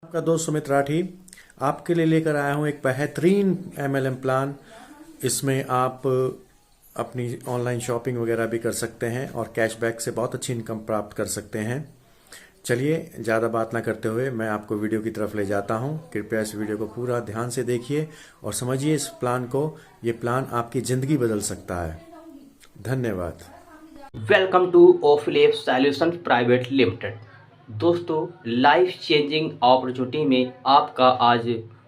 आपका दोस्त सुमित राठी आपके लिए लेकर आया हूं एक बेहतरीन एमएलएम प्लान। इसमें आप अपनी ऑनलाइन शॉपिंग वगैरह भी कर सकते हैं और कैशबैक से बहुत अच्छी इनकम प्राप्त कर सकते हैं। चलिए ज़्यादा बात ना करते हुए मैं आपको वीडियो की तरफ ले जाता हूं। कृपया इस वीडियो को पूरा ध्यान से देखिए और समझिए इस प्लान को। ये प्लान आपकी ज़िंदगी बदल सकता है। धन्यवाद। वेलकम टू ऑफलेप सॉल्यूशन प्राइवेट लिमिटेड। दोस्तों, लाइफ चेंजिंग अपॉर्चुनिटी में आपका आज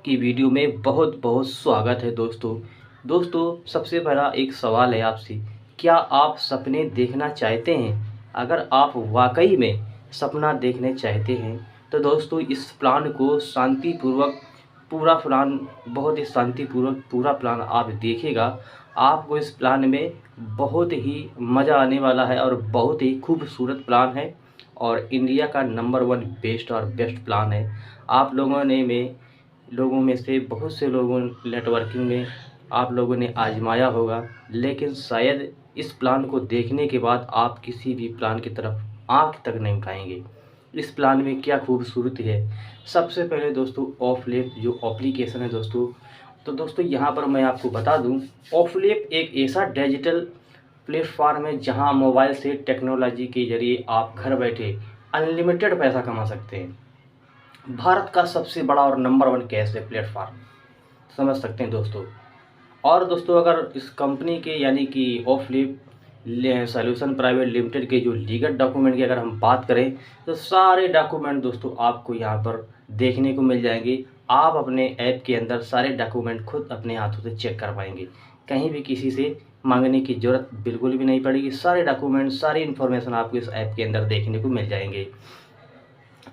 की वीडियो में बहुत बहुत स्वागत है। दोस्तों सबसे पहला एक सवाल है आपसे, क्या आप सपने देखना चाहते हैं? अगर आप वाकई में सपना देखने चाहते हैं तो दोस्तों इस प्लान को शांतिपूर्वक पूरा प्लान बहुत ही शांतिपूर्वक पूरा प्लान आप देखिएगा। आपको इस प्लान में बहुत ही मज़ा आने वाला है और बहुत ही खूबसूरत प्लान है और इंडिया का नंबर 1 बेस्ट और बेस्ट प्लान है। आप लोगों में से बहुत से लोगों नेटवर्किंग में आप लोगों ने आजमाया होगा, लेकिन शायद इस प्लान को देखने के बाद आप किसी भी प्लान की तरफ आंख तक नहीं उठाएंगे। इस प्लान में क्या खूबसूरती है। सबसे पहले दोस्तों ऑफलेप जो एप्लीकेशन है दोस्तों यहाँ पर मैं आपको बता दूं, ऑफलेप एक ऐसा डिजिटल प्लेटफॉर्म है जहां मोबाइल से टेक्नोलॉजी के जरिए आप घर बैठे अनलिमिटेड पैसा कमा सकते हैं। भारत का सबसे बड़ा और नंबर 1 कैशबैक प्लेटफॉर्म, समझ सकते हैं दोस्तों। और दोस्तों अगर इस कंपनी के यानी कि ऑफलिप सॉल्यूशन प्राइवेट लिमिटेड के जो लीगल डॉक्यूमेंट की अगर हम बात करें तो सारे डॉक्यूमेंट दोस्तों आपको यहाँ पर देखने को मिल जाएंगे। आप अपने ऐप के अंदर सारे डॉक्यूमेंट खुद अपने हाथों से चेक कर पाएंगे, कहीं भी किसी से मांगने की ज़रूरत बिल्कुल भी नहीं पड़ेगी। सारे डॉक्यूमेंट सारी इन्फॉर्मेशन आपको इस ऐप के अंदर देखने को मिल जाएंगे।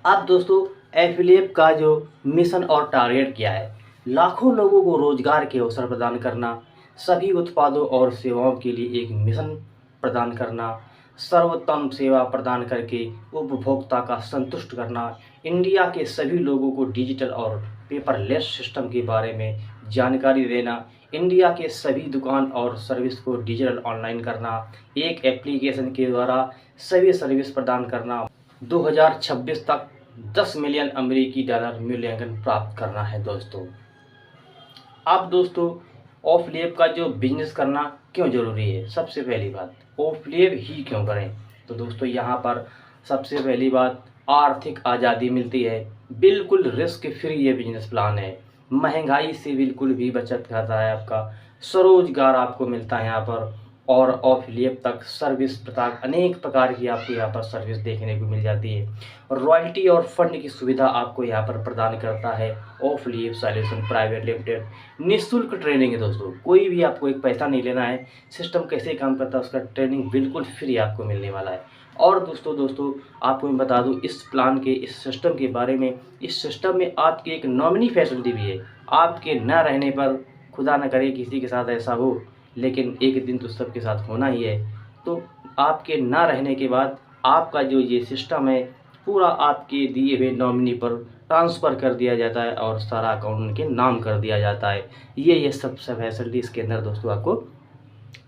अब दोस्तों एफिलिएट का जो मिशन और टारगेट क्या है, लाखों लोगों को रोजगार के अवसर प्रदान करना, सभी उत्पादों और सेवाओं के लिए एक मिशन प्रदान करना, सर्वोत्तम सेवा प्रदान करके उपभोक्ता का संतुष्ट करना, इंडिया के सभी लोगों को डिजिटल और पेपरलेस सिस्टम के बारे में जानकारी देना, इंडिया के सभी दुकान और सर्विस को डिजिटल ऑनलाइन करना, एक एप्लीकेशन के द्वारा सभी सर्विस प्रदान करना, 2026 तक 10 मिलियन अमेरिकी डॉलर मूल्यांकन प्राप्त करना है दोस्तों। अब दोस्तों ऑफलेप का जो बिजनेस करना क्यों ज़रूरी है, सबसे पहली बात ऑफलेप ही क्यों करें, तो दोस्तों यहाँ पर सबसे पहली बात आर्थिक आज़ादी मिलती है। बिल्कुल रिस्क फ्री ये बिजनेस प्लान है, महंगाई से बिल्कुल भी बचत करता है आपका, स्वरोजगार आपको मिलता है यहाँ पर। और ऑफलेप तक सर्विस अनेक प्रकार की आपको यहाँ पर सर्विस देखने को मिल जाती है। रॉयल्टी और फंड की सुविधा आपको यहाँ पर प्रदान करता है ऑफलेप सॉल्यूशन प्राइवेट लिमिटेड। निःशुल्क ट्रेनिंग है दोस्तों, कोई भी आपको एक पैसा नहीं लेना है। सिस्टम कैसे काम करता है उसका ट्रेनिंग बिल्कुल फ्री आपको मिलने वाला है। और दोस्तों आपको मैं बता दूं इस प्लान के इस सिस्टम के बारे में, इस सिस्टम में आपकी एक नॉमिनी फैसिलिटी भी है। आपके न रहने पर, खुदा न करे किसी के साथ ऐसा हो, लेकिन एक दिन तो सबके साथ होना ही है, तो आपके ना रहने के बाद आपका जो ये सिस्टम है पूरा आपके दिए हुए नॉमिनी पर ट्रांसफ़र कर दिया जाता है और सारा अकाउंट उनके नाम कर दिया जाता है। ये सब फैसिलिटी इसके अंदर दोस्तों आपको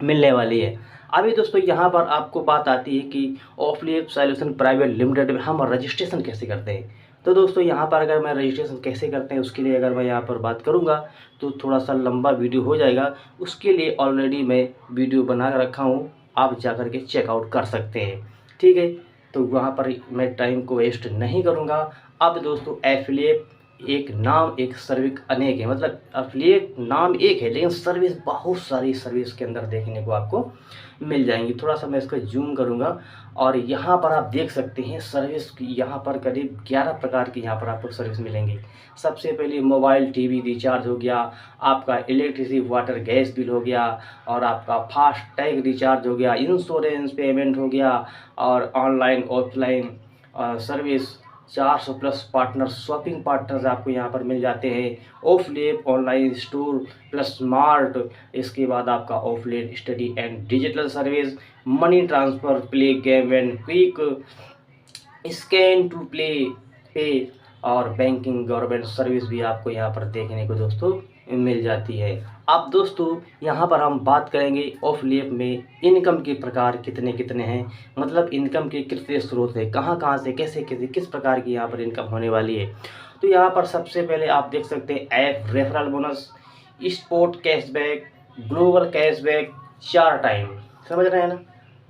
मिलने वाली है। अभी दोस्तों यहाँ पर आपको बात आती है कि ऑफलेप सॉल्यूशन प्राइवेट लिमिटेड में हम रजिस्ट्रेशन कैसे करते हैं। तो दोस्तों यहाँ पर अगर मैं रजिस्ट्रेशन कैसे करते हैं उसके लिए अगर मैं यहाँ पर बात करूँगा तो थोड़ा सा लंबा वीडियो हो जाएगा। उसके लिए ऑलरेडी मैं वीडियो बना रखा हूँ, आप जा कर के चेकआउट कर सकते हैं, ठीक है। तो वहाँ पर मैं टाइम को वेस्ट नहीं करूँगा। अब दोस्तों एफिलिएट एक नाम एक सर्विस अनेक है, मतलब एफिलिएट नाम एक है लेकिन सर्विस बहुत सारी सर्विस के अंदर देखने को आपको मिल जाएंगी। थोड़ा सा मैं इसको जूम करूंगा और यहाँ पर आप देख सकते हैं सर्विस यहाँ पर करीब 11 प्रकार की यहाँ पर आपको सर्विस मिलेंगी। सबसे पहले मोबाइल टीवी रिचार्ज हो गया, आपका इलेक्ट्रिसिटी वाटर गैस बिल हो गया, और आपका फास्ट टैग रिचार्ज हो गया, इंश्योरेंस पेमेंट हो गया, और online offline service 400 plus partner shopping partners आपको यहाँ पर मिल जाते हैं। ऑफलेप ऑनलाइन स्टोर प्लस स्मार्ट, इसके बाद आपका offline study and digital service, money transfer, play game and quick, scan to play pay, और बैंकिंग गवर्नमेंट सर्विस भी आपको यहाँ पर देखने को दोस्तों मिल जाती है। अब दोस्तों यहाँ पर हम बात करेंगे ऑफलेप में इनकम के प्रकार कितने कितने हैं, मतलब इनकम के कितने स्रोत हैं, कहाँ कहाँ से कैसे कैसे किस प्रकार की यहाँ पर इनकम होने वाली है। तो यहाँ पर सबसे पहले आप देख सकते हैं app referral bonus, sport cashback, global cashback, 4 time, समझ रहे हैं ना,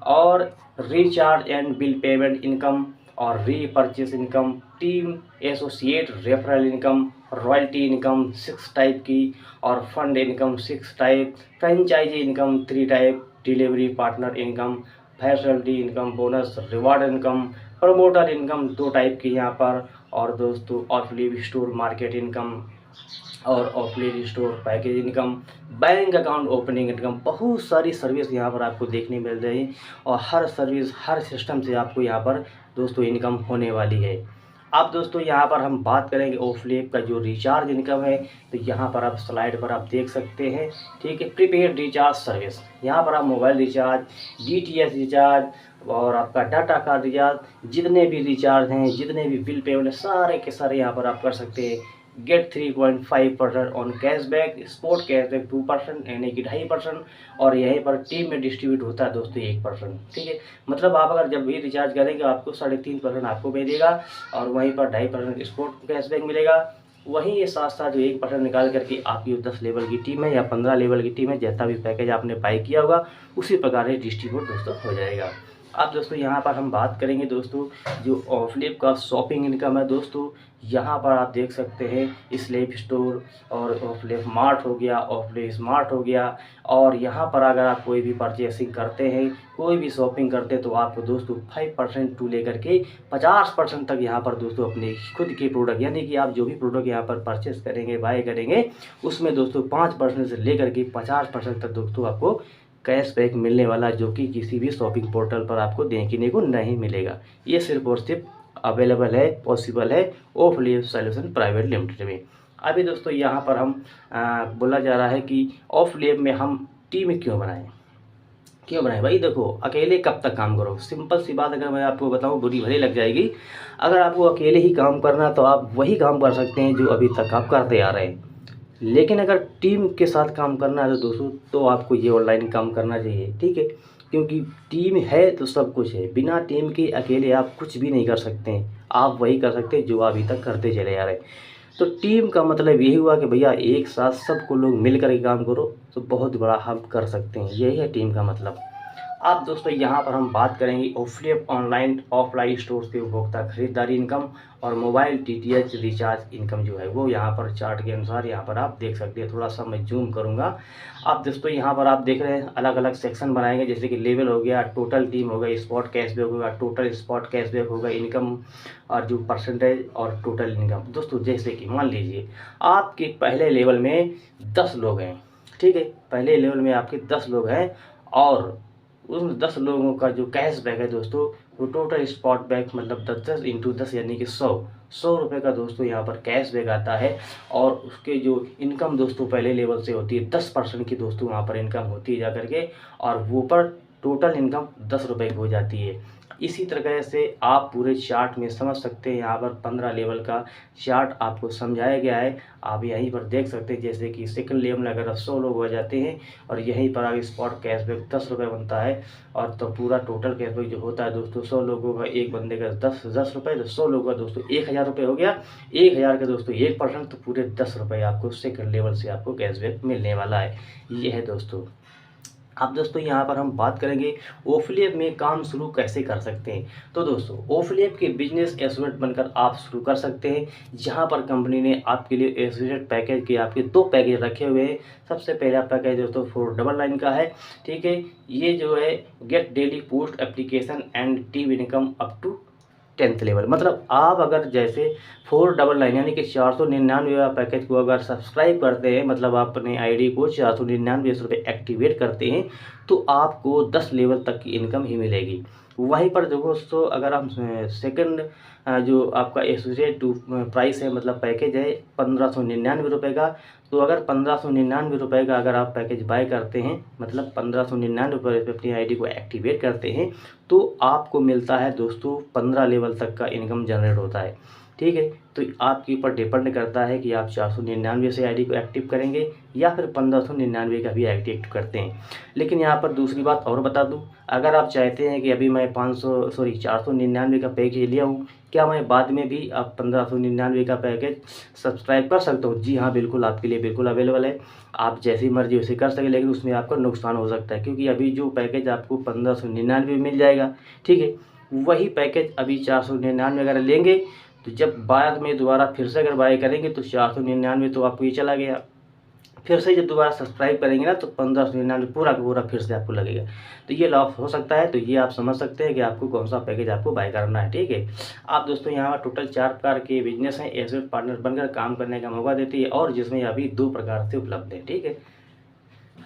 और recharge and bill payment income और repurchase income, team associate referral income, royalty income 6 type की, और fund income 6 type, franchise income 3 type, delivery partner income, facility income, bonus, reward income, promoter income 2 type की यहाँ पर, और दोस्तों ऑफलिव store market income और offline store package income, bank account opening income, बहुत सारी सर्विस यहाँ पर आपको देखने मिल रही है, और हर सर्विस हर सिस्टम से आपको यहाँ पर दोस्तों इनकम होने वाली है। अब दोस्तों यहाँ पर हम बात करेंगे ऑफलेप का जो रिचार्ज इनकम है, तो यहाँ पर आप स्लाइड पर आप देख सकते हैं, ठीक है। प्रीपेड रिचार्ज सर्विस, यहाँ पर आप मोबाइल रिचार्ज, DTH रिचार्ज और आपका डाटा कार्ड रिचार्ज, जितने भी रिचार्ज हैं, जितने भी बिल पेमेंट, सारे के सारे यहाँ पर आप कर सकते हैं। Get 3.5% on cashback, sport cashback 2% यानी कि 2.5%, और यहीं पर टीम में डिस्ट्रीब्यूट होता है दोस्तों 1%, ठीक है। मतलब आप अगर जब भी रिचार्ज करेंगे आपको 3.5% आपको मिलेगा, और वहीं पर 2.5% स्पोर्ट कैशबैक मिलेगा। वहीं ये साथ साथ जो 1% निकाल करके आपकी 10 लेवल की टीम है या 15 लेवल की टीम है, जैसा भी पैकेज आपने बाई किया होगा उसी प्रकार से डिस्ट्रीब्यूट दोस्तों हो जाएगा। अब दोस्तों यहाँ पर हम बात करेंगे दोस्तों जो ऑफलिप का शॉपिंग इनकम है दोस्तों, यहाँ पर आप देख सकते हैं स्लेप स्टोर और ऑफलिप मार्ट हो गया, ऑफलिप स्मार्ट हो गया, और यहाँ पर अगर आप कोई भी परचेसिंग करते हैं, कोई भी शॉपिंग करते हैं, तो आपको दोस्तों 5% टू लेकर के 50% तक यहाँ पर दोस्तों अपने खुद के प्रोडक्ट, यानी कि आप जो भी प्रोडक्ट यहाँ पर परचेस करेंगे, बाय करेंगे, उसमें दोस्तों 5% से लेकर के 50% तक दोस्तों आपको कैशबैक मिलने वाला, जो कि किसी भी शॉपिंग पोर्टल पर आपको देखने को नहीं मिलेगा। ये सिर्फ और सिर्फ अवेलेबल है, पॉसिबल है ऑफलिप सॉल्यूशन प्राइवेट लिमिटेड में। अभी दोस्तों यहाँ पर हम बोला जा रहा है कि ऑफलिप में हम टीम क्यों बनाएं भाई। देखो अकेले कब तक काम करो, सिंपल सी बात अगर मैं आपको बताऊं बुरी भली लग जाएगी। अगर आपको अकेले ही काम करना तो आप वही काम कर सकते हैं जो अभी तक आप करते आ रहे हैं, लेकिन अगर टीम के साथ काम करना है तो दोस्तों तो आपको ये ऑनलाइन काम करना चाहिए, ठीक है। क्योंकि टीम है तो सब कुछ है, बिना टीम के अकेले आप कुछ भी नहीं कर सकते हैं, आप वही कर सकते हैं जो अभी तक करते चले आ रहे हैं। तो टीम का मतलब यही हुआ कि भैया एक साथ सबको लोग मिल कर के काम करो तो बहुत बड़ा हम कर सकते हैं, यही है टीम का मतलब। अब दोस्तों यहाँ पर हम बात करेंगे ऑफलिप ऑनलाइन ऑफलाइन स्टोर से उपभोक्ता खरीदारी इनकम और मोबाइल DTH रिचार्ज इनकम जो है वो यहाँ पर चार्ट के अनुसार यहाँ पर आप देख सकते हैं। थोड़ा सा मैं जूम करूँगा। अब दोस्तों यहाँ पर आप देख रहे हैं अलग अलग सेक्शन बनाएंगे, जैसे कि लेवल हो गया, टोटल टीम होगा, स्पॉट कैशबैक होगा, टोटल स्पॉट कैशबैक होगा, इनकम और जो परसेंटेज और टोटल इनकम। दोस्तों जैसे कि मान लीजिए आपके पहले लेवल में 10 लोग हैं, ठीक है, पहले लेवल में आपके 10 लोग हैं, और उन 10 लोगों का जो कैशबैक है दोस्तों वो टोटल स्पॉट बैक मतलब 10 इंटू 10 यानी कि 100 रुपये का दोस्तों यहाँ पर कैशबैक आता है। और उसके जो इनकम दोस्तों पहले लेवल से होती है 10% की दोस्तों वहाँ पर इनकम होती है जा करके, और वो पर टोटल इनकम 10 रुपये की हो जाती है। इसी तरह से आप पूरे चार्ट में समझ सकते हैं, यहाँ पर 15 लेवल का चार्ट आपको समझाया गया है, आप यहीं पर देख सकते हैं। जैसे कि सेकंड लेवल में अगर 100 लोग हो जाते हैं और यहीं पर आगे स्पॉट कैशबैक 10 रुपये बनता है, और तो पूरा टोटल कैशबैक जो होता है दोस्तों 100 लोगों का, एक बंदे का 10 रुपये, तो 100 लोगों का दोस्तों 1000 रुपये हो गया, 1000 का दोस्तों 1%, तो पूरे 10 रुपये आपको सेकंड लेवल से आपको कैशबैक मिलने वाला है। ये है दोस्तों। अब दोस्तों यहाँ पर हम बात करेंगे ऑफलिप में काम शुरू कैसे कर सकते हैं। तो दोस्तों ऑफलिप के बिजनेस एसोसिएट बनकर आप शुरू कर सकते हैं, जहाँ पर कंपनी ने आपके लिए एसोसिएट पैकेज के आपके 2 पैकेज रखे हुए हैं। सबसे पहला पैकेज दोस्तों 499 का है, ठीक है। ये जो है get daily post application and team income up to 10th level. मतलब आप अगर जैसे 499 यानी कि 499 पैकेज को अगर सब्सक्राइब करते हैं, मतलब आप अपने आईडी को 499 रुपये एक्टिवेट करते हैं, तो आपको 10 लेवल तक की इनकम ही मिलेगी। वहीं पर दोस्तों अगर हम सेकंड जो आपका एसोसिएट प्राइस है मतलब पैकेज है 1599 रुपये का, तो अगर 1599 रुपये का अगर आप पैकेज बाय करते हैं, मतलब 1599 रुपये पर अपनी आईडी को एक्टिवेट करते हैं, तो आपको मिलता है दोस्तों 15 लेवल तक का इनकम जनरेट होता है, ठीक है। तो आपके ऊपर डिपेंड करता है कि आप 499 से आईडी को एक्टिव करेंगे या फिर 1599 का भी एक्टिव करते हैं। लेकिन यहाँ पर दूसरी बात और बता दूँ, अगर आप चाहते हैं कि अभी मैं 499 का पैकेज लिया हूँ, क्या मैं बाद में भी आप 1599 का पैकेज सब्सक्राइब कर सकता हूँ? जी हाँ, बिल्कुल, आपके लिए बिल्कुल अवेलेबल है। आप जैसी मर्जी वैसे कर सकें, लेकिन उसमें आपका नुकसान हो सकता है, क्योंकि अभी जो पैकेज आपको 1599 में मिल जाएगा, ठीक है, वही पैकेज अभी 499 अगर लेंगे तो जब बाद में दोबारा फिर से अगर बाय करेंगे तो 499 तो आपको ये चला गया। फिर से जब दोबारा सब्सक्राइब करेंगे ना तो 1599 पूरा का पूरा फिर से आपको लगेगा। तो ये लॉस हो सकता है। तो ये आप समझ सकते हैं कि आपको कौन सा पैकेज आपको बाय करना है, ठीक है। आप दोस्तों यहाँ पर टोटल 4 प्रकार के बिजनेस हैं, एसोसिएट पार्टनर बनकर काम करने का मौका देती है, और जिसमें अभी 2 प्रकार से उपलब्ध है, ठीक है।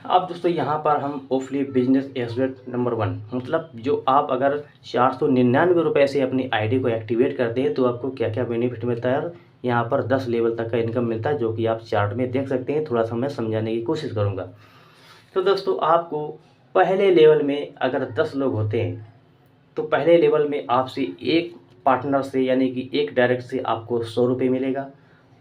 अब दोस्तों यहाँ पर हम ऑफलिप बिजनेस एसोसिएट नंबर 1, मतलब जो आप अगर 499 रुपये से अपनी आईडी को एक्टिवेट करते हैं तो आपको क्या क्या बेनिफिट मिलता है। यहाँ पर 10 लेवल तक का इनकम मिलता है, जो कि आप चार्ट में देख सकते हैं। थोड़ा सा मैं समझाने की कोशिश करूँगा। तो दोस्तों आपको पहले लेवल में अगर 10 लोग होते हैं तो पहले लेवल में आपसे एक पार्टनर से यानी कि एक डायरेक्ट से आपको 100 रुपये मिलेगा,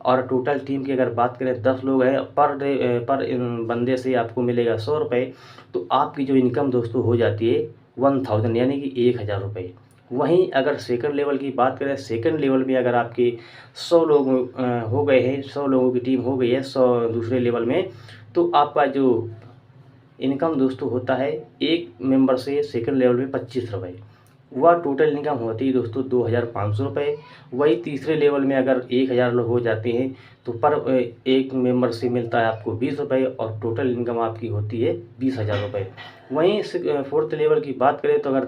और टोटल टीम की अगर बात करें 10 लोग हैं, पर बंदे से आपको मिलेगा 100 रुपये। तो आपकी जो इनकम दोस्तों हो जाती है 1000 यानी कि 1000 रुपये। वहीं अगर सेकंड लेवल की बात करें, सेकंड लेवल में अगर आपके 100 लोग हो गए हैं, 100 लोगों की टीम हो गई है 100 दूसरे लेवल में, तो आपका जो इनकम दोस्तों होता है एक मेंबर से सेकंड लेवल में 25 रुपये। वह टोटल इनकम होती है दोस्तों 2500 रुपये। वही तीसरे लेवल में अगर 1000 लोग हो जाते हैं तो पर एक मेंबर से मिलता है आपको 20 रुपये, और टोटल इनकम आपकी होती है 20,000 रुपये। वहीं फोर्थ लेवल की बात करें तो अगर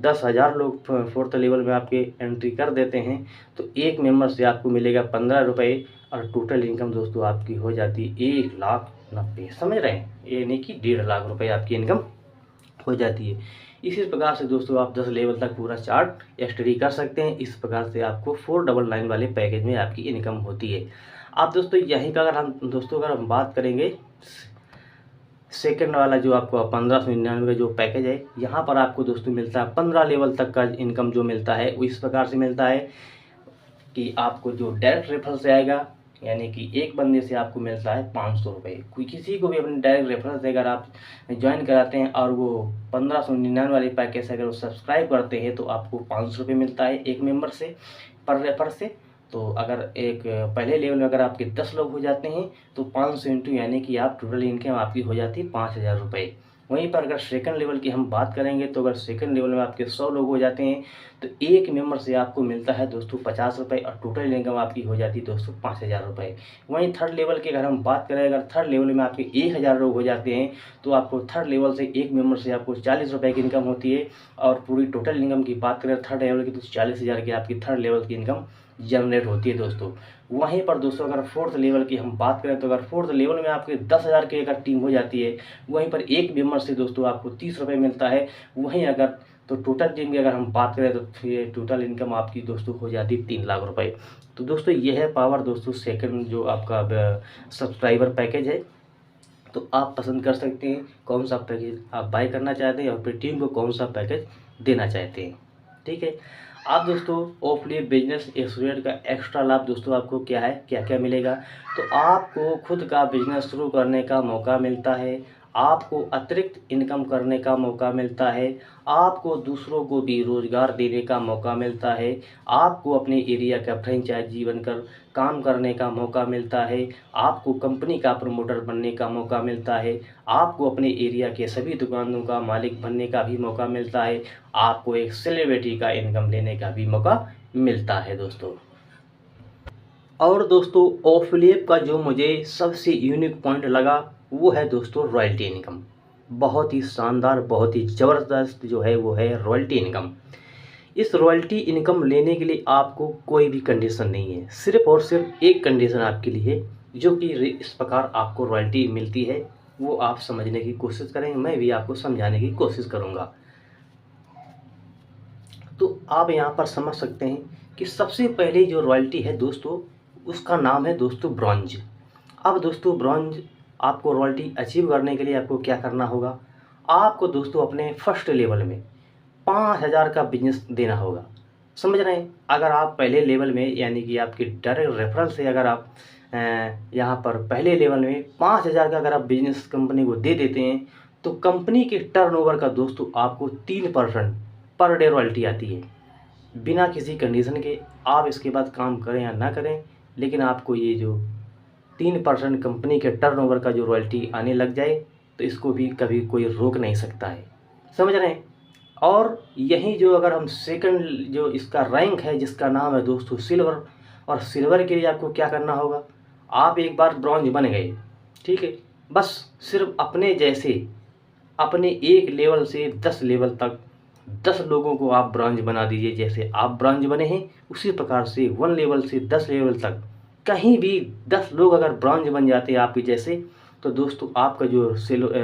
10,000 लोग फोर्थ लेवल में आपके एंट्री कर देते हैं तो एक मेंबर से आपको मिलेगा 15 रुपये, और टोटल इनकम दोस्तों आपकी हो जाती है 1,90,000। समझ रहे हैं, यानी कि 1.5 लाख रुपये आपकी इनकम हो जाती है। इसी प्रकार से दोस्तों आप 10 लेवल तक पूरा चार्ट स्टडी कर सकते हैं। इस प्रकार से आपको 499 वाले पैकेज में आपकी इनकम होती है। आप दोस्तों यहीं का अगर हम बात करेंगे सेकंड वाला जो आपको 1599 का जो पैकेज है, यहाँ पर आपको दोस्तों मिलता है 15 लेवल तक का इनकम जो मिलता है वो इस प्रकार से मिलता है कि आपको जो डायरेक्ट रेफरल से आएगा, यानी कि एक बंदे से आपको मिलता है 500 रुपये। कोई किसी को भी अपने डायरेक्ट रेफरेंस से अगर आप ज्वाइन कराते हैं और वो 1599 वाले पैकेज से अगर वो सब्सक्राइब करते हैं तो आपको 500 रुपये मिलता है एक मेंबर से, पर रेफर से। तो अगर एक पहले लेवल में अगर आपके 10 लोग हो जाते हैं तो 500 इंटू यानी कि आप टोटल इनकम आपकी हो जाती है 5000 रुपये। वहीं पर अगर सेकंड लेवल की हम बात करेंगे तो अगर सेकंड लेवल में आपके 100 लोग हो जाते हैं तो एक मेंबर से आपको मिलता है दोस्तों 50 रुपये, और टोटल इनकम आपकी हो जाती है दोस्तों 5000 रुपये। वहीं थर्ड लेवल की अगर हम बात करें, अगर थर्ड लेवल में आपके 1000 लोग हो जाते हैं तो आपको थर्ड लेवल से एक मेंबर से आपको 40 रुपये की इनकम होती है, और पूरी टोटल इनकम की बात करें थर्ड लेवल की तो 40,000 की आपकी थर्ड लेवल की इनकम जनरेट होती है दोस्तों। वहीं पर दोस्तों अगर फोर्थ लेवल की हम बात करें तो अगर फोर्थ लेवल में आपके 10,000 की अगर टीम हो जाती है, वहीं पर एक मेंबर से दोस्तों आपको 30 रुपये मिलता है। वहीं अगर तो टोटल टीम की अगर हम बात करें तो फिर टोटल इनकम आपकी दोस्तों हो जाती है 3 लाख रुपये। तो दोस्तों यह है पावर दोस्तों सेकंड जो आपका सब्सक्राइबर पैकेज है। तो आप पसंद कर सकते हैं कौन सा पैकेज आप बाय करना चाहते हैं और फिर टीम को कौन सा पैकेज देना चाहते हैं, ठीक है। आप दोस्तों ऑफलिप बिजनेस एसोसिएट का एक्स्ट्रा लाभ दोस्तों आपको क्या है, क्या क्या मिलेगा। तो आपको खुद का बिजनेस शुरू करने का मौका मिलता है, आपको अतिरिक्त इनकम करने का मौका मिलता है, आपको दूसरों को भी रोज़गार देने का मौका मिलता है, आपको अपने एरिया का फ्रेंचाइजी बनकर काम करने का मौका मिलता है, आपको कंपनी का प्रमोटर बनने का मौका मिलता है, आपको अपने एरिया के सभी दुकानों का मालिक बनने का भी मौका मिलता है, आपको एक सेलिब्रिटी का इनकम लेने का भी मौका मिलता है दोस्तों। और दोस्तों ऑफलिप का जो मुझे सबसे यूनिक पॉइंट लगा वो है दोस्तों रॉयल्टी इनकम। बहुत ही शानदार, बहुत ही ज़बरदस्त जो है वो है रॉयल्टी इनकम। इस रॉयल्टी इनकम लेने के लिए आपको कोई भी कंडीशन नहीं है, सिर्फ और सिर्फ एक कंडीशन आपके लिए जो कि इस प्रकार आपको रॉयल्टी मिलती है, वो आप समझने की कोशिश करें, मैं भी आपको समझाने की कोशिश करूँगा। तो आप यहाँ पर समझ सकते हैं कि सबसे पहले जो रॉयल्टी है दोस्तों उसका नाम है दोस्तों ब्रॉन्ज। अब दोस्तों ब्रॉन्ज आपको रॉयल्टी अचीव करने के लिए आपको क्या करना होगा, आपको दोस्तों अपने फर्स्ट लेवल में 5000 का बिजनेस देना होगा। समझ रहे हैं। अगर आप पहले लेवल में यानी कि आपके डायरेक्ट रेफरल से अगर आप यहाँ पर पहले लेवल में 5,000 का अगर आप बिजनेस कंपनी को दे देते हैं तो कंपनी के टर्नओवर का दोस्तों आपको 3% पर डे रॉयल्टी आती है, बिना किसी कंडीशन के। आप इसके बाद काम करें या ना करें, लेकिन आपको ये जो 3% कंपनी के टर्नओवर का जो रॉयल्टी आने लग जाए तो इसको भी कभी कोई रोक नहीं सकता है। समझ रहे हैं। और यही जो अगर हम सेकंड जो इसका रैंक है जिसका नाम है दोस्तों सिल्वर, और सिल्वर के लिए आपको क्या करना होगा, आप एक बार ब्रॉन्ज बन गए, ठीक है, बस सिर्फ अपने जैसे अपने एक लेवल से 10 लेवल तक 10 लोगों को आप ब्रॉन्ज बना दीजिए। जैसे आप ब्रॉन्ज बने हैं उसी प्रकार से 1 लेवल से 10 लेवल तक कहीं भी 10 लोग अगर ब्रॉन्ज बन जाते हैं आपके जैसे, तो दोस्तों आपका जो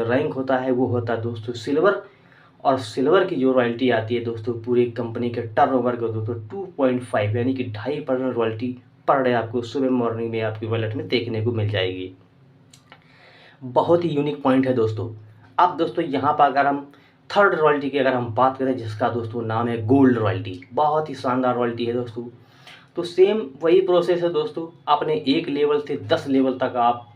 रैंक होता है वो होता है दोस्तों सिल्वर। और सिल्वर की जो रॉयल्टी आती है दोस्तों पूरी कंपनी के टर्नओवर का दोस्तों 2.5 यानी कि 2.5% रॉयल्टी पर डे आपको सुबह मॉर्निंग में आपकी वॉलेट में देखने को मिल जाएगी। बहुत ही यूनिक पॉइंट है दोस्तों। अब दोस्तों यहाँ पर अगर हम थर्ड रॉयल्टी की अगर हम बात करें जिसका दोस्तों नाम है गोल्ड रॉयल्टी, बहुत ही शानदार रॉयल्टी है दोस्तों। तो सेम वही प्रोसेस है दोस्तों, अपने एक लेवल से 10 लेवल तक आप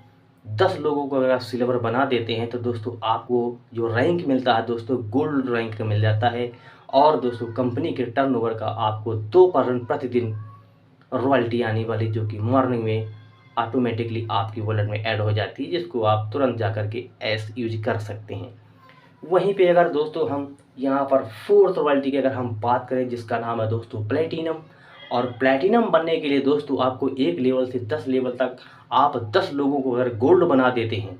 10 लोगों को अगर आप सिल्वर बना देते हैं तो दोस्तों आपको जो रैंक मिलता है दोस्तों गोल्ड रैंक मिल जाता है। और दोस्तों कंपनी के टर्नओवर का आपको 2% प्रतिदिन रॉयल्टी आने वाली, जो कि मॉर्निंग में ऑटोमेटिकली आपकी वॉलेट में ऐड हो जाती है, जिसको आप तुरंत जा कर के ऐस यूज कर सकते हैं। वहीं पे अगर दोस्तों हम यहाँ पर फोर्थ रॉयल्टी की अगर हम बात करें जिसका नाम है दोस्तों प्लेटिनम, और प्लेटिनम बनने के लिए दोस्तों आपको एक लेवल से 10 लेवल तक आप 10 लोगों को अगर गोल्ड बना देते हैं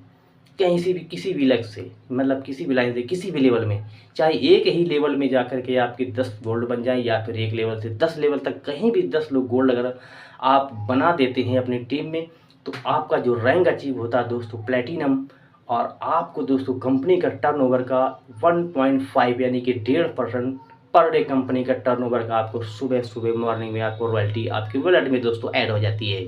कहीं से भी किसी भी लग से, मतलब किसी भी लाइन से किसी भी लेवल में, चाहे एक ही लेवल में जा कर के आपके 10 गोल्ड बन जाए या फिर एक लेवल से 10 लेवल तक कहीं भी 10 लोग गोल्ड अगर आप बना देते हैं अपनी टीम में, तो आपका जो रैंक अचीव होता है दोस्तों प्लेटिनम, और आपको दोस्तों कंपनी का टर्नओवर का 1.5 यानी कि 1.5% पर डे कंपनी का टर्नओवर का आपको सुबह सुबह मॉर्निंग में आपको रॉयल्टी आपकी वॉलेट में दोस्तों ऐड हो जाती है।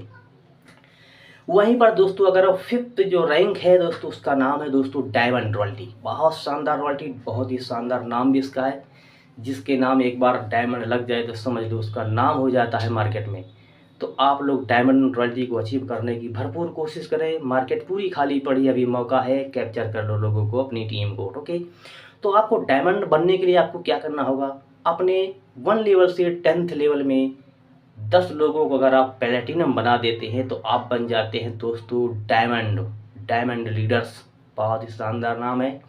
वहीं पर दोस्तों अगर फिफ्थ जो रैंक है दोस्तों उसका नाम है दोस्तों डायमंड रॉयल्टी। बहुत शानदार रॉयल्टी, बहुत ही शानदार नाम भी इसका है। जिसके नाम एक बार डायमंड लग जाए तो समझ लो उसका नाम हो जाता है मार्केट में। तो आप लोग डायमंड रॉयल्टी को अचीव करने की भरपूर कोशिश करें। मार्केट पूरी खाली पड़ी, अभी मौका है, कैप्चर कर लो लोगों को, अपनी टीम को। ओके, तो आपको डायमंड बनने के लिए आपको क्या करना होगा, अपने 1 लेवल से 10th लेवल में 10 लोगों को अगर आप प्लेटिनम बना देते हैं तो आप बन जाते हैं दोस्तों डायमंड लीडर्स। बहुत ही शानदार नाम है।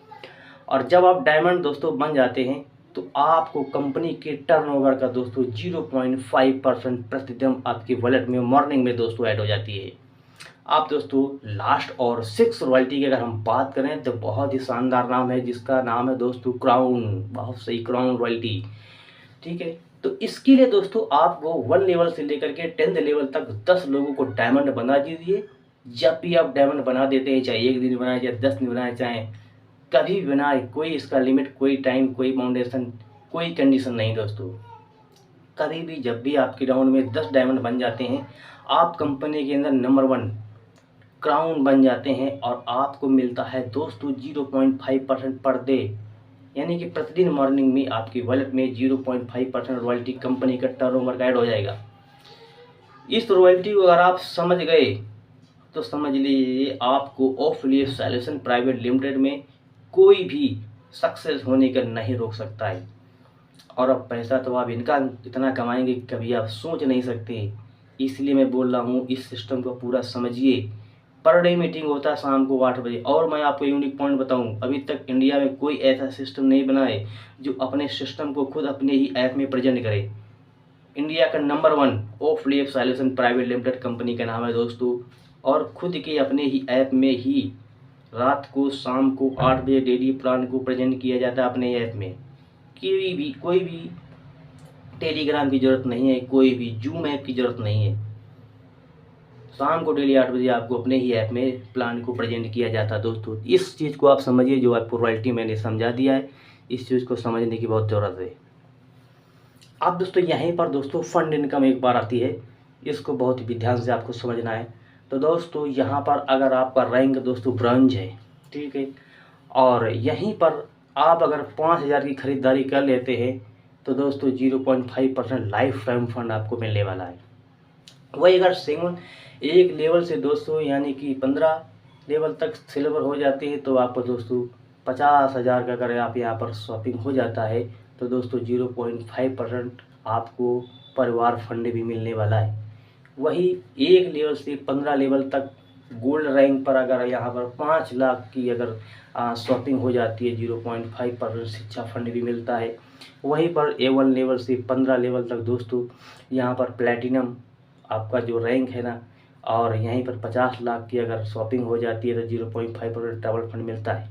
और जब आप डायमंड दोस्तों बन जाते हैं तो आपको कंपनी के टर्नओवर का दोस्तों 0.5% प्रतिदिन आपकी वॉलेट में मॉर्निंग में दोस्तों ऐड हो जाती है। आप दोस्तों लास्ट और 6 रॉयल्टी की अगर हम बात करें तो बहुत ही शानदार नाम है जिसका नाम है दोस्तों क्राउन। बहुत सही, क्राउन रॉयल्टी, ठीक है। तो इसके लिए दोस्तों आप वो 1 लेवल से लेकर के 10th लेवल तक 10 लोगों को डायमंड बना दीजिए। जब भी आप डायमंड बना देते हैं, चाहे एक दिन बनाए, चाहे 10 दिन बनाए, चाहे कभी भी बनाए, कोई इसका लिमिट, कोई टाइम, कोई फाउंडेशन, कोई कंडीशन नहीं दोस्तों। कभी भी जब भी आपके राउंड में 10 डायमंड बन जाते हैं आप कंपनी के अंदर नंबर 1 क्राउन बन जाते हैं, और आपको मिलता है दोस्तों 0.5% पर डे, यानी कि प्रतिदिन मॉर्निंग में आपकी वॉलेट में 0.5% रॉयल्टी कंपनी का टर्नओवर का ऐड हो जाएगा। इस रॉयल्टी को अगर आप समझ गए तो समझ लीजिए आपको ऑफिलिएट सॉल्यूशन प्राइवेट लिमिटेड में कोई भी सक्सेस होने का नहीं रोक सकता है। और अब पैसा तो आप इनका इतना कमाएंगे कभी आप सोच नहीं सकते। इसलिए मैं बोल रहा हूँ इस सिस्टम को पूरा समझिए। पर डे मीटिंग होता है शाम को 8 बजे। और मैं आपको यूनिक पॉइंट बताऊं, अभी तक इंडिया में कोई ऐसा सिस्टम नहीं बना है जो अपने सिस्टम को खुद अपने ही ऐप में प्रेजेंट करे। इंडिया का नंबर 1 affiliate solution private limited company का नाम है दोस्तों, और खुद के अपने ही ऐप में ही रात को शाम को 8 बजे डेली प्लान को प्रेजेंट किया जाता है अपने ऐप में। कोई भी टेलीग्राम की ज़रूरत नहीं है, कोई भी जूम ऐप की ज़रूरत नहीं है। शाम को डेली 8 बजे आपको अपने ही ऐप में प्लान को प्रेजेंट किया जाता है दोस्तों। इस चीज़ को आप समझिए, जो आपको रॉयल्टी मैंने समझा दिया है, इस चीज़ को समझने की बहुत ज़रूरत है। अब दोस्तों यहीं पर दोस्तों फंड इनकम एक बार आती है, इसको बहुत ही ध्यान से आपको समझना है। तो दोस्तों यहाँ पर अगर आपका रैंक दोस्तों ब्रॉन्ज है, ठीक है, और यहीं पर आप अगर 5,000 की खरीदारी कर लेते हैं तो दोस्तों 0.5% लाइफ टाइम फंड आपको मिलने वाला है। वही अगर सिंगल एक लेवल से दोस्तों यानी कि 15 लेवल तक सिल्वर हो जाती है तो आपको दोस्तों 50,000 का अगर आप यहाँ पर शॉपिंग हो जाता है तो दोस्तों 0.5% आपको परिवार फंड भी मिलने वाला है। वही एक लेवल से 15 लेवल तक गोल्ड रैंक पर अगर यहाँ पर 5 लाख की अगर शॉपिंग हो जाती है 0.5% शिक्षा फंड भी मिलता है। वहीं पर A1 लेवल से 15 लेवल तक दोस्तों यहाँ पर प्लैटिनम आपका जो रैंक है ना, और यहीं पर 50 लाख की अगर शॉपिंग हो जाती है तो 0.5% ट्रैवल फंड मिलता है।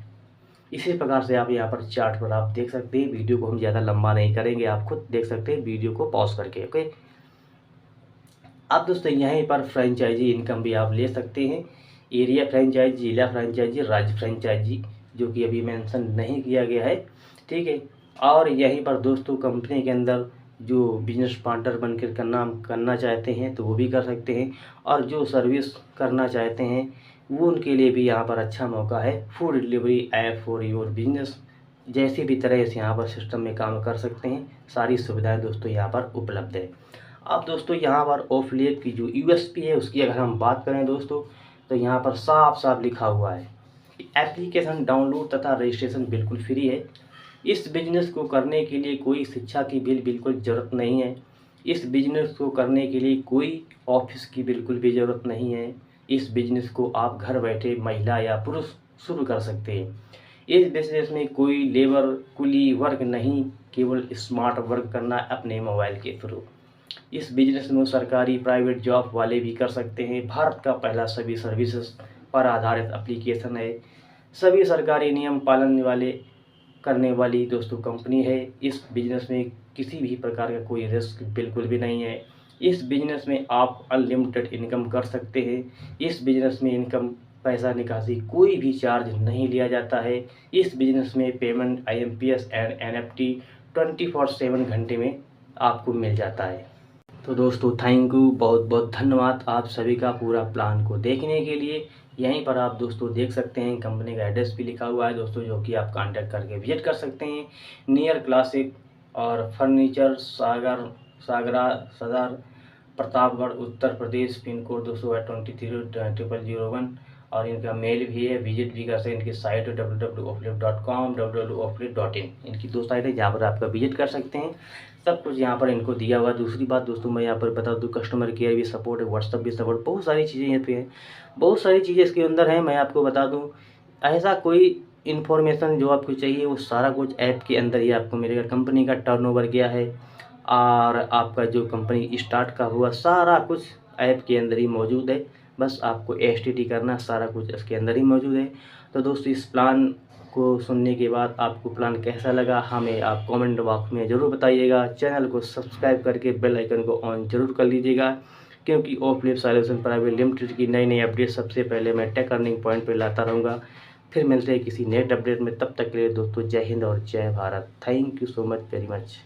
इसी प्रकार से आप यहाँ पर चार्ट पर आप देख सकते हैं। वीडियो को हम ज़्यादा लंबा नहीं करेंगे, आप खुद देख सकते हैं वीडियो को पॉज करके। ओके, अब दोस्तों यहीं पर फ्रेंचाइजी इनकम भी आप ले सकते हैं। एरिया फ्रेंचाइजी, जिला फ्रेंचाइजी, राज्य फ्रेंचाइजी, जो कि अभी मेंशन नहीं किया गया है, ठीक है। और यहीं पर दोस्तों कंपनी के अंदर जो बिजनेस पार्टनर बनकर करना चाहते हैं तो वो भी कर सकते हैं, और जो सर्विस करना चाहते हैं वो उनके लिए भी यहाँ पर अच्छा मौका है। Food delivery app for your business जैसी भी तरह से यहाँ पर सिस्टम में काम कर सकते हैं। सारी सुविधाएं दोस्तों यहाँ पर उपलब्ध है। अब दोस्तों यहाँ पर ऑफलेट की जो यूएसपी है उसकी अगर हम बात करें दोस्तों तो यहाँ पर साफ साफ लिखा हुआ है कि एप्लीकेशन डाउनलोड तथा रजिस्ट्रेशन बिल्कुल फ्री है। इस बिजनेस को करने के लिए कोई शिक्षा की बिल्कुल ज़रूरत नहीं है। इस बिजनेस को करने के लिए कोई ऑफिस की बिल्कुल भी ज़रूरत नहीं है। इस बिजनेस को आप घर बैठे महिला या पुरुष शुरू कर सकते हैं। इस बिजनेस में कोई लेबर कुली वर्क नहीं, केवल स्मार्ट वर्क करना अपने मोबाइल के थ्रू। इस बिजनेस में सरकारी प्राइवेट जॉब वाले भी कर सकते हैं। भारत का पहला सभी सर्विसेज पर आधारित एप्लीकेशन है। सभी सरकारी नियम पालन करने वाली दोस्तों कंपनी है। इस बिजनेस में किसी भी प्रकार का कोई रिस्क बिल्कुल भी नहीं है। इस बिजनेस में आप अनलिमिटेड इनकम कर सकते हैं। इस बिजनेस में इनकम पैसा निकासी कोई भी चार्ज नहीं लिया जाता है। इस बिजनेस में पेमेंट IMPS एंड NFT 24/7 घंटे में आपको मिल जाता है। तो दोस्तों थैंक यू, बहुत बहुत धन्यवाद आप सभी का पूरा प्लान को देखने के लिए। यहीं पर आप दोस्तों देख सकते हैं कंपनी का एड्रेस भी लिखा हुआ है दोस्तों, जो कि आप कांटेक्ट करके विजिट कर सकते हैं। नियर क्लासिक और फर्नीचर सदर प्रतापगढ़ उत्तर प्रदेश, पिन कोड 223-001, और इनका मेल भी है। विजिट भी कर सकते हैं इनकी साइट www.offlip.com www.offlip.in, इनकी 2 साइट है जहाँ पर आपका विजिट कर सकते हैं। सब कुछ यहाँ पर इनको दिया हुआ। दूसरी बात दोस्तों मैं यहाँ पर बता दूँ, कस्टमर केयर भी सपोर्ट है, व्हाट्सअप भी सपोर्ट, बहुत सारी चीज़ें यहाँ पे हैं, बहुत सारी चीज़ें इसके अंदर हैं। मैं आपको बता दूँ ऐसा कोई इन्फॉर्मेशन जो आपको चाहिए वो सारा कुछ ऐप के अंदर ही आपको मिलेगा। कंपनी का टर्नओवर क्या है और आपका जो कंपनी स्टार्ट का हुआ सारा कुछ ऐप के अंदर ही मौजूद है। बस आपको STD करना, सारा कुछ इसके अंदर ही मौजूद है। तो दोस्तों इस प्लान को सुनने के बाद आपको प्लान कैसा लगा हमें आप कमेंट बॉक्स में ज़रूर बताइएगा। चैनल को सब्सक्राइब करके बेल आइकन को ऑन जरूर कर लीजिएगा, क्योंकि ऑफलिप सॉल्यूशन प्राइवेट लिमिटेड की नई अपडेट सबसे पहले मैं टेक अर्निंग पॉइंट पर लाता रहूँगा। फिर मिलते हैं किसी नेक्स्ट अपडेट में, तब तक के लिए दोस्तों जय हिंद और जय Bharat. Thank you so much very much.